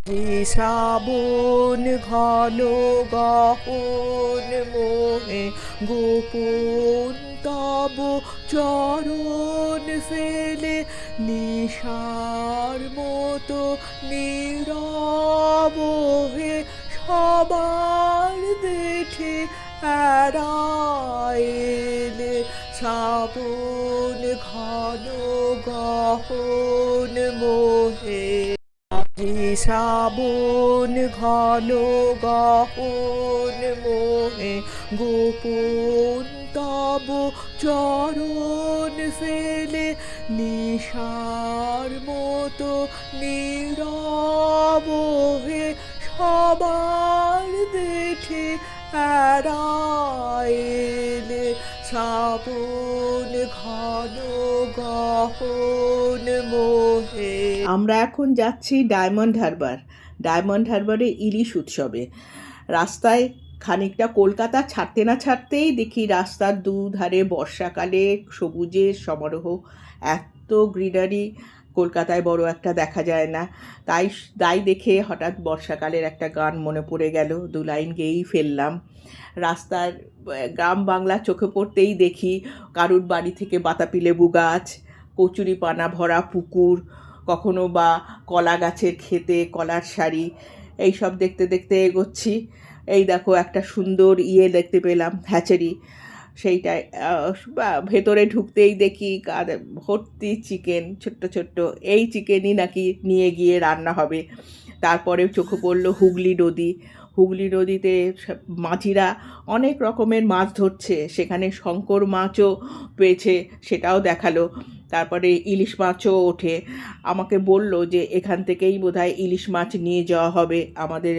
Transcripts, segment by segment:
শ্রাবণ ঘন গহন মোহে গোপন তব চরণ ফেলে নিশার মতো নীরব হে সবার দেখে এড়াইলে শ্রাবণ ঘন গহন মোহে শ্রাবণ ঘন গহন মোহে গোপন তব চরণ ফেলে নিশার মতো নীরব হে সবার দেখে এড়াইলে শ্রাবণ ঘন গহন মোহে। আমরা এখন যাচ্ছি ডায়মন্ড হারবার। ডায়মন্ড হারবারে ইলিশ উৎসবে। রাস্তায় খানিকটা কলকাতা ছাড়তে না ছাড়তেই দেখি রাস্তার দুধারে বর্ষাকালে সবুজের সমারোহ, এত গ্রিনারি কলকাতায় বড় একটা দেখা যায় না। তাই দেখে হঠাৎ বর্ষাকালের একটা গান মনে পড়ে গেল, দু লাইন গেয়েই ফেললাম। রাস্তার গ্রাম বাংলা চোখে পড়তেই দেখি কারুর বাড়ি থেকে বাতাবি লেবু গাছ, কচুরিপানা ভরা পুকুর, কখনো বা কলা গাছের খেতে কলার শাড়ি, এইসব দেখতে দেখতে এগোচ্ছি। এই দেখো একটা সুন্দর দেখতে পেলাম, হ্যাচারি। সেইটায় ভেতরে ঢুকতেই দেখি ভর্তি চিকেন, ছোট্ট ছোট্ট। এই চিকেনই নাকি নিয়ে গিয়ে রান্না হবে। তারপরে চোখে পড়লো হুগলি নদী। হুগলি নদীতে মাঝিরা অনেক রকমের মাছ ধরছে, সেখানে শঙ্কর মাছও পেয়েছে, সেটাও দেখালো। তারপরে ইলিশ মাছও ওঠে। আমাকে বলল যে এখান থেকেই বোধহয় ইলিশ মাছ নিয়ে যাওয়া হবে আমাদের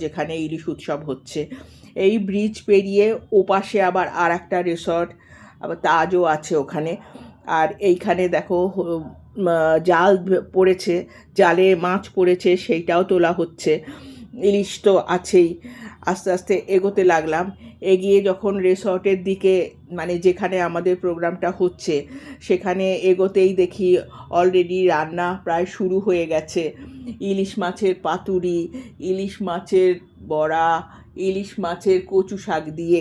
যেখানে ইলিশ উৎসব হচ্ছে। এই ব্রিজ পেরিয়ে ওপাশে আবার আর একটা রিসর্ট, আবার তাজও আছে ওখানে। আর এইখানে দেখো জাল পড়েছে, জালে মাছ পড়েছে, সেইটাও তোলা হচ্ছে। ইলিশ তো আছেই। আস্তে আস্তে এগোতে লাগলাম। এগিয়ে যখন রিসর্টের দিকে, মানে যেখানে আমাদের প্রোগ্রামটা হচ্ছে, সেখানে এগোতেই দেখি অলরেডি রান্না প্রায় শুরু হয়ে গেছে। ইলিশ মাছের পাতুরি, ইলিশ মাছের বড়া, ইলিশ মাছের কচু শাক দিয়ে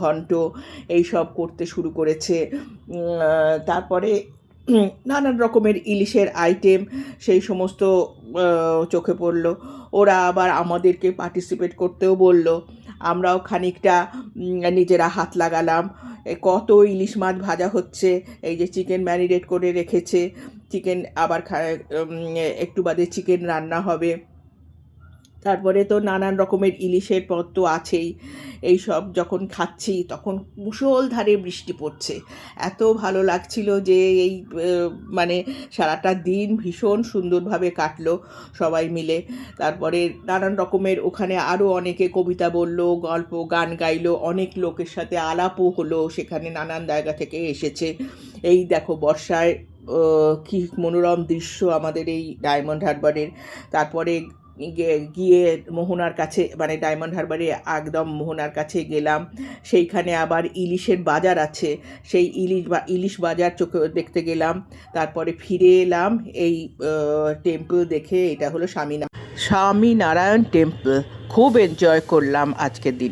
ঘন্ট, এইসব করতে শুরু করেছে। তারপরে নানান রকমের ইলিশের আইটেম, সেই সমস্ত চোখে পড়লো। ওরা আবার আমাদেরকে পার্টিসিপেট করতেও বলল। আমরাও খানিকটা নিজেরা হাত লাগালাম। কত ইলিশ মাছ ভাজা হচ্ছে, এই যে চিকেন ম্যারিনেট করে রেখেছে, চিকেন আবার একটু বাদে চিকেন রান্না হবে। তারপরে তো নানান রকমের ইলিশের পদ তো আছেই। এই সব যখন খাচ্ছি তখন মুষলধারে বৃষ্টি পড়ছে। এত ভালো লাগছিল যে এই মানে সারাটা দিন ভীষণ সুন্দরভাবে কাটলো সবাই মিলে। তারপরে নানান রকমের ওখানে আরও অনেকে কবিতা বলল, গল্প গান গাইলো, অনেক লোকের সাথে আলাপও হলো, সেখানে নানান জায়গা থেকে এসেছে। এই দেখো বর্ষায় কী মনোরম দৃশ্য আমাদের এই ডায়মন্ড হারবারের। তারপরে গিয়ে মোহনার কাছে, মানে ডায়মন্ড হারবারে একদম মোহনার কাছে গেলাম। সেইখানে আবার ইলিশের বাজার আছে, সেই ইলিশ বাজার চোখে দেখতে গেলাম। তারপরে ফিরে এলাম এই টেম্পল দেখে। এটা হলো স্বামীনারায়ণ টেম্পল। খুব এনজয় করলাম আজকের দিন।